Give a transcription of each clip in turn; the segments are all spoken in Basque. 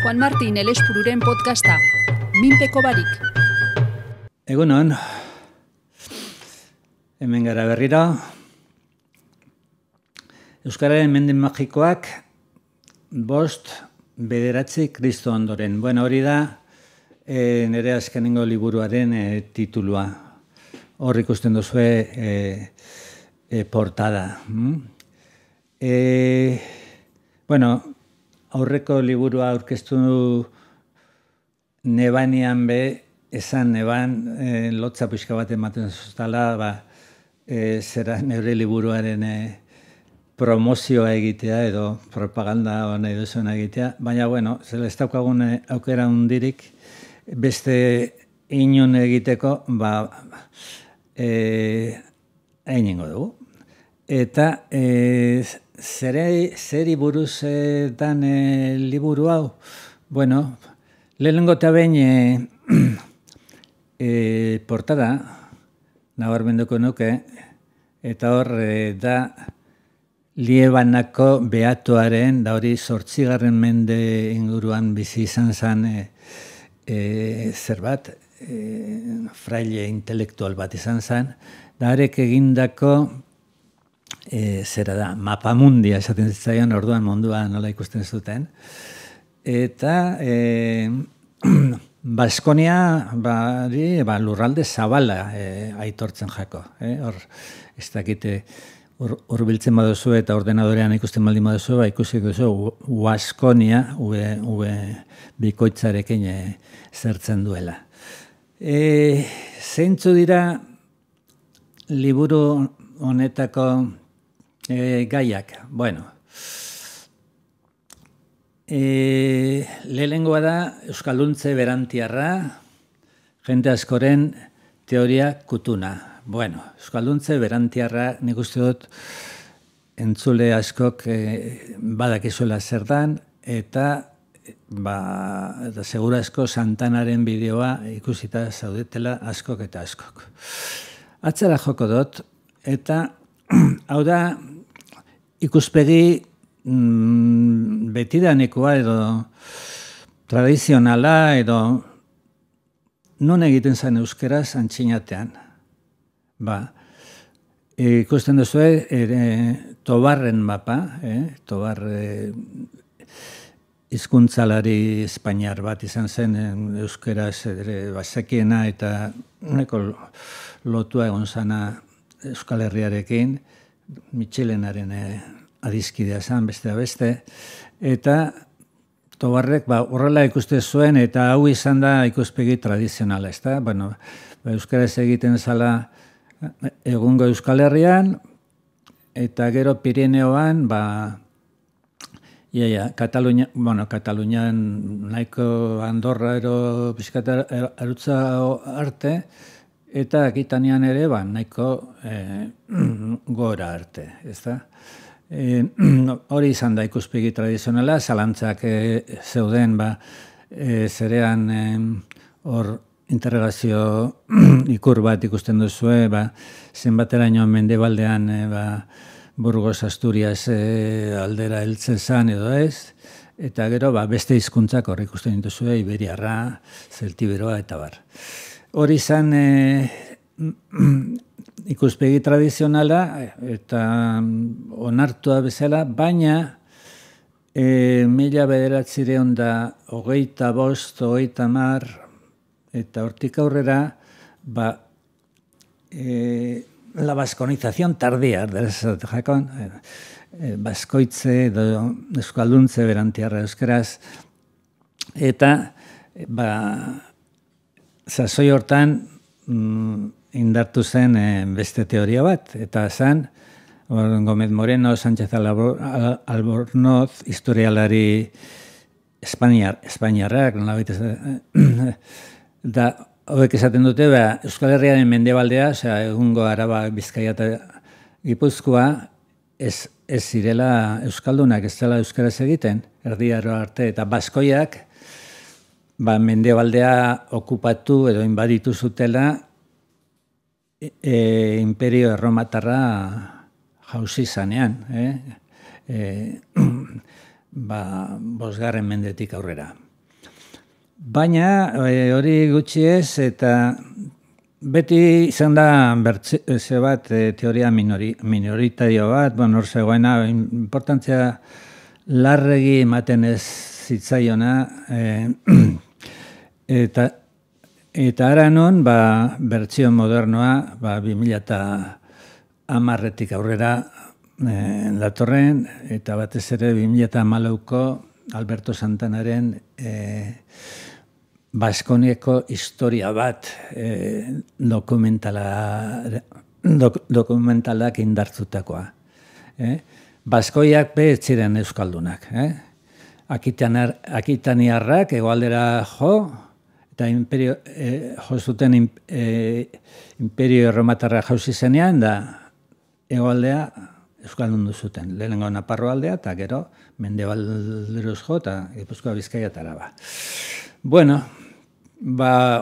Juan Martín Elespururen podcasta, Minpeko barik. Egunon, hemen gara berriro. Euskararen mende magikoak 5-9 Kristo ondoren. Bueno, hori da nire azkenengo liburuaren titulua. Hor ikusten duzue portada. Bueno, aurreko liburua aurkeztu nebanian esan neban lotza pixka bat ematen zuztala, zera neure liburuaren promozioa egitea edo propaganda nahi duzuna egitea, baina bueno, zela ez daukagun aukera hundirik beste inun egiteko, egingo dugu. Eta zeri buruz dan liburu hau? Bueno, lehenengo eta behin portada nabarmenduko nuke, eta hor da Liebanako beatoaren, da hori 8. mende inguruan bizi izan zen zerbat, fraile intelektual bat izan zen, da harek egindako zera da, mapamundia esaten zitzaion orduan mundua nola ikusten zuten. Eta Baskonia lurralde zabala aitortzen jako. Hor, ez dakite, hurbiltzen baduzu eta ordenadorean ikusten baldin baduzu, ikusi duzu Baskonia, bikoitzarekin zertzen duela. Zeintzu dira liburu honetako gaiak? Bueno, lehenengoa da Euskalduntze berantiarra, jende askoren teoria kutuna. Bueno, Euskalduntze berantiarra nik uste dut entzule askok badakizuela zer dan, eta segura asko Santanaren bideoa ikusita zaudetela askok eta askok. Atzera joko dut, eta hau da ikuspegi betidanekoa edo tradizionala edo non egiten zen euskeraz antxinatean. Ikusten duzue Tobarren mapa, Tobar hizkuntzalari espainiar bat izan zen euskeraz bazekiena eta neko lotua egon zana Euskal Herriarekin, Mitxelenaren adizkidea zen, beste, eta Tobarrek horrela ikuste zuen, eta hau izan da ikuspegi tradizionala, ezta? Bueno, euskaraz egiten zala egungo Euskal Herrian, eta gero Pirineoan, Katalunian nahiko Andorra ero pixkata arutza arte, eta Akitanean ere nahiko gora arte, ezta? Hori izan da ikuspegi tradizionala, zalantzak zeuden zerean hor interrogazio ikur bat ikusten duzue, zenbateraino mendebaldean Burgos Asturias aldera heltzen zan edo ez, eta gero beste hizkuntzak hor ikusten dituzue, Iberiarra, Zeltiberoa eta bar. Hori izan ikuspegi tradizionala eta onartua bezala, baina 1925, 1930 eta hortik aurrera la baskonización tardía, baskoitze edo euskalduntze berantiarra euskeraz, eta sasoi hortan indartu zen beste teoria bat, eta zen Gómez Moreno, Sánchez Albornoz, historialari espainiarrak, da hauek esaten dute, Euskal Herriaren mendebaldea, egungo Araba, Bizkaia eta Gipuzkoa, ez zirela euskaldunak, ez dela euskaraz egiten, Erdi Aro arte, eta baskoiak mendebaldea okupatu edo inbaditu zutela Imperio Erromatarra jauzi zanean, 5. mendetik aurrera. Baina hori gutxi ez, eta beti izan da bertze bat, teoria minoritario bat, hor zegoena, importantzia larregi ematen ez zitzaiona, eta ara non, bertsio modernoa, 2010etik aurrera datorren, eta batez ere 2014ko Alberto Santanaren Baskoniako historia bat dokumentalak indartzutakoa. Baskoiak ez ziren euskaldunak. Akitaniarrak hegoaldera jo, eta jo zuten imperio erromatarra jauzi zenean, da hegoaldea euskaldundu zuten. Lehenengo Naparroaldea, eta gero mendebalderuz jo, eta Gipuzkoa, Bizkaia eta Araba. Bueno,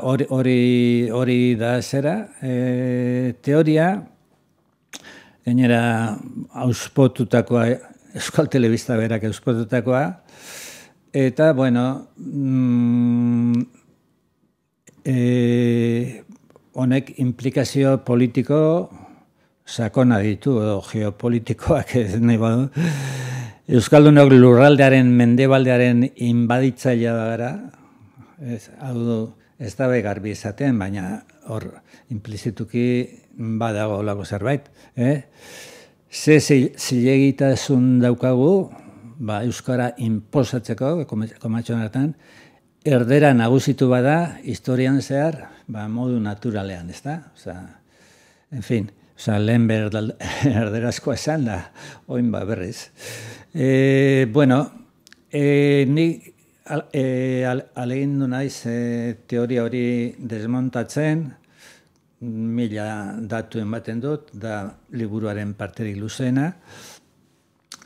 hori da zera, teoria, gainera auspotutakoa, Euskal Telebista berak auspotutakoa, eta, bueno, honek implikazio politiko sakona ditu, edo geopolitikoak ez nahi badu. Euskaldunok lurraldearen, mendebaldearen inbaditzailea da gara, ez da garbi izaten, baina hor implizituki badago olako zerbait. Ze zilegitasun daukagu, euskara inposatzeko, komatxonartan, erdera nagusitu bada, historian zehar, modu naturalean, ez da? En fin, lehen erderazkoa esan da, oin berriz. Bueno, nik alegindu naiz teoria hori desmontatzen, 1000 datu ematen dut, da liburuaren parterik luzena,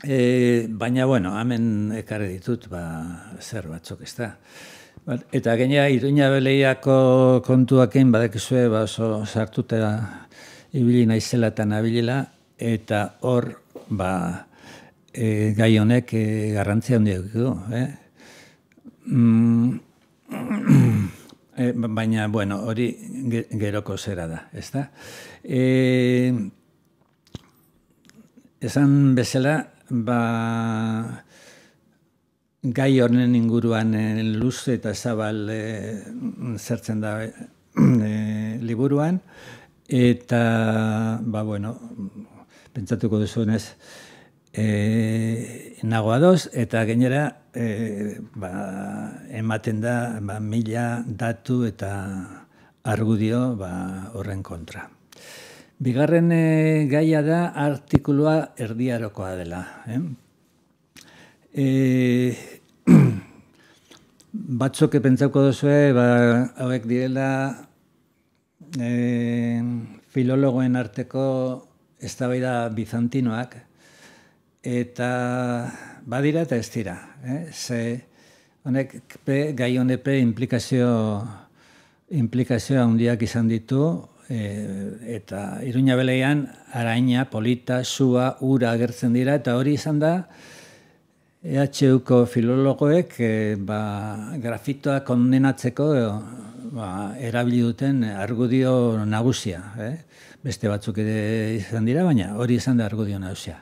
baina, bueno, hemen ekarri ditut, zer batzuk, ez da. Eta gainera, Iruña Beleiako kontuakin, badakizue, oso sartuta ibili naizela eta nabilela, eta hor, gai honek garrantzia handia du. Baina, bueno, hori geroko zera da, ez da? Esan bezala, gai honen inguruan luze eta zabal zertzen da liburuan, eta, bueno, pentsatuko duzunez, nago adoz, eta gainera ematen da 1000 datu eta argudio horren kontra. Bigarren gaia da artikulua erdiarokoa dela. Batzuk pentsauko duzue, hauek direla filologoen arteko eztabaida bizantinoak, eta badira eta ez dira. Ze honek gai honepe implikazio handiak izan ditu, eta Iruña Beleian araina, polita, sua, ura agertzen dira, eta hori izan da EHUko filologoek grafitoa kondenatzeko erabili duten argudio nagusia. Beste batzuk ere izan dira, baina hori izan da argudio nagusia.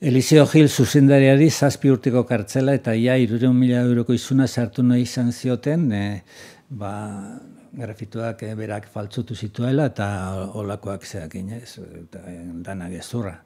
Eliseo Gil zuzendariari 7 urteko kartzela eta ia 300.000 euroko izuna sartu nahi izan zioten, grafitoak berak faltzutu zituela eta olakoak zeakin, eta dana gezurra.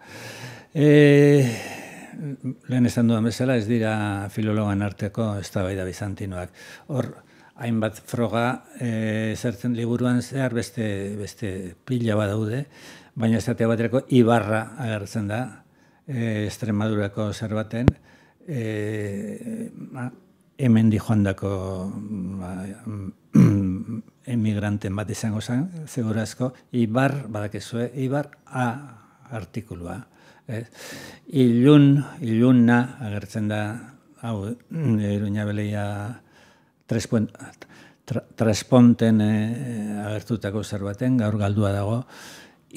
Lehen esan dudan bezala, ez dira filologan arteko eztabaida bizantinoak. Hor, hainbat froga zertzen liburuan zehar beste pila badaude, baina esatea baterako Ibarra agertzen da, Extremadurako zerbaten, hemendi joandako emigranten bat izango zen, segurazko, Ibar, badakizue, Ibar A artikulua. Ilunna agertzen da, hau, Iruña Beleia Tresponten agertutako zerbaten, gaur galdua dago,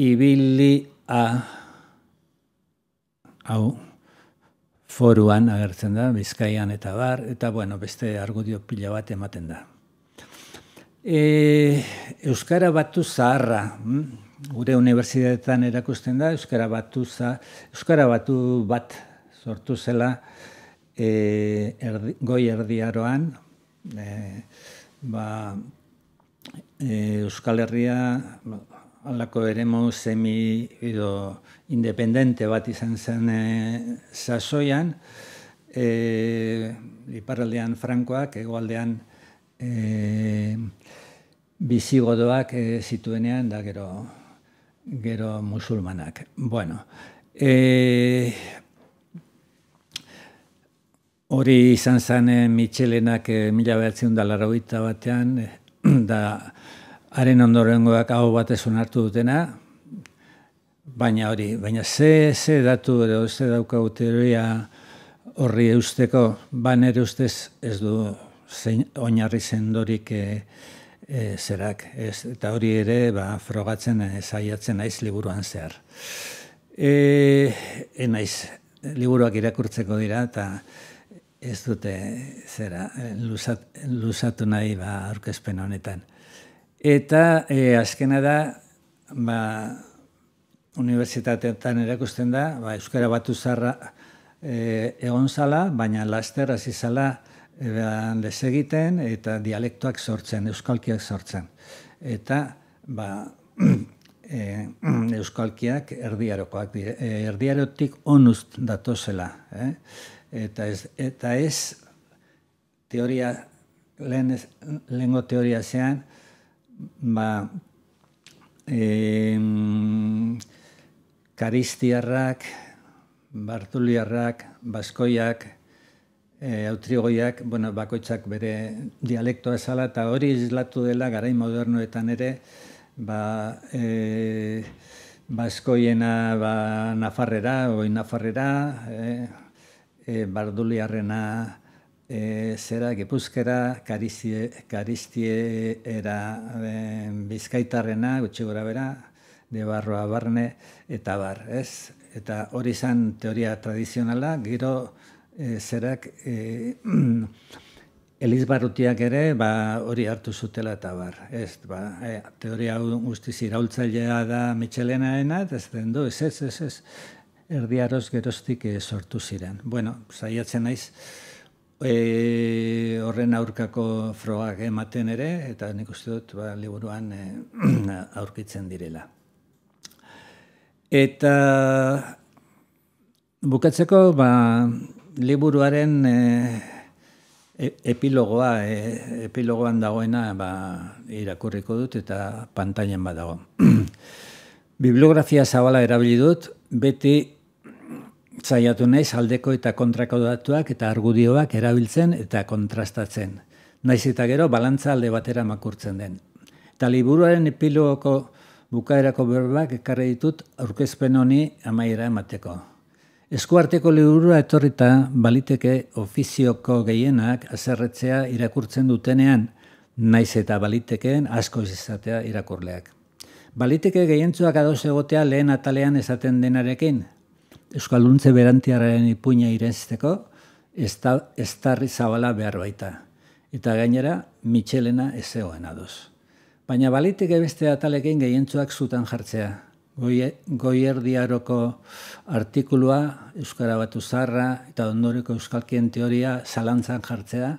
Ibili A, hau, Foruan agertzen da, Bizkaian eta bar, eta bueno, beste argudio pila bat ematen da. Euskara batu zaharra, gure unibertsitateetan erakusten da, Euskara batu bat sortu zela Goi Erdi Aroan, Euskal Herria halako eremu semi edo independente bat izan zen sasoian, iparraldean frankoak, hegoaldean bisigodoak zituenean, da gero musulmanak. Bueno, hori izan zen Mitxelenak 1980 batean, da haren ondorengoak hau batez onartu dutena, baina ze datu edo ze daukagu teoria horri eusteko, nire ustez ez du oinarri sendorik zerak, eta hori ere frogatzen saiatzen naiz liburuan zehar. Naiz, liburuak irakurtzeko dira, eta ez dute luzatu nahi aurkezpen honetan. Eta azkena da, unibertsitateetan erakusten da, Euskara batu zaharra egon zala, baina laster hasi zala desegiten eta dialektoak sortzen, euskalkiak sortzen. Eta euskalkiak erdiarokoak, erdiarotik onuz datozela. Eta ez teoria, lehengo teoria zean, karistiarrak, bartuliarrak, baskoiak, autrigoiak, bakoitzak bere dialektoa zala, eta hori islatu dela garai modernoetan ere, baskoiena nafarrera, oi nafarrera, barduliarrena gipuzkera, karistiera bizkaitarrena, gutxi gora bera, debarroa barne, eta bar, ez? Eta hori izan teoria tradizionala, gero Elizbarrutiak ere hori hartu zutela eta bar. Teoria guztiz iraultzailea da Mitxelenaena, ez den du, ez. Erdiaroz geroztik sortu ziren. Bueno, saiatzen naiz, horren aurkako frogak ematen ere, eta nik uste dut liburuan aurkitzen direla. Eta bukatzeko, liburuaren epilogoan dagoena irakurriko dut eta pantailan badago. Bibliografia zabala erabili dut, beti saiatu naiz aldeko eta kontrako datuak eta argudioak erabiltzen eta kontrastatzen. Naiz eta gero balantza alde batera makurtzen den. Eta liburuaren epilogoko bukaerako berbak ekarri ditut aurkezpen honi amaiera emateko. Eskuarteko liburua etorrita baliteke ofizioko gehienak haserretzea irakurtzen dutenean, naiz eta balitekeen asko izatea irakurleak. Baliteke gehientzuak ados egotea lehen atalean esaten denarekin, Euskalduntze berantiarraren ipuina irenzteko, estarri zabala behar baita. Eta gainera, Mitxelena ez zegoen ados. Baina baliteke beste atalekin gehientzuak zutan jartzea. Goi Erdi Aroko artikulua, Euskara batu zaharra eta ondoreko euskalkien teoria zalantzan jartzea,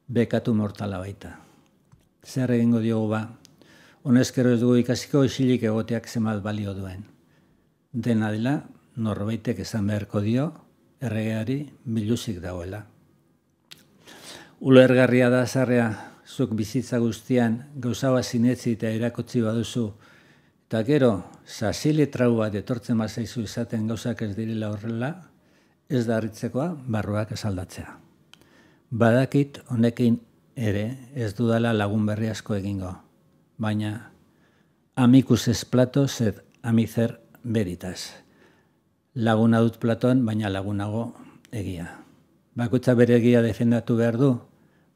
bekatu mortala baita. Zer egingo diogu honezkero ez dugu ikasiko isilik egoteak zenbat balio duen. Dena dela, norbaitek esan beharko dio, erregeari biluzik dagoela. Ulergarria da zarrea, zuk bizitza guztian gauzaba sinetzi eta erakotzi baduzu, eta gero, sasile trau bat etortzen bazaizu izaten gauzak ez direla horrela, ez da harritzekoa barruak esaldatzea. Badakit honekin ere ez dudala lagun berri asko egingo, baina amicus es Plato sed amicer veritas. Laguna dut Platon, baina lagunago egia. Bakoitza bere egia defendatu behar du,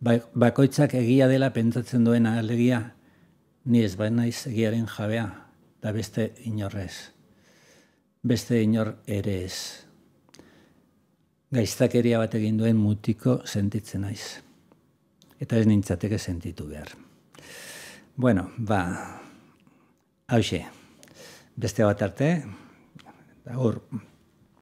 bakoitzak egia dela pentsatzen duena alegia, ni ez naiz egiaren jabea, da beste inorrez. Beste inor ere ez. gaiztakeria bat egin duen mutiko sentitzen naiz. Eta ez nintzateke sentitu behar. Bueno, hauxe, beste bat arte, hor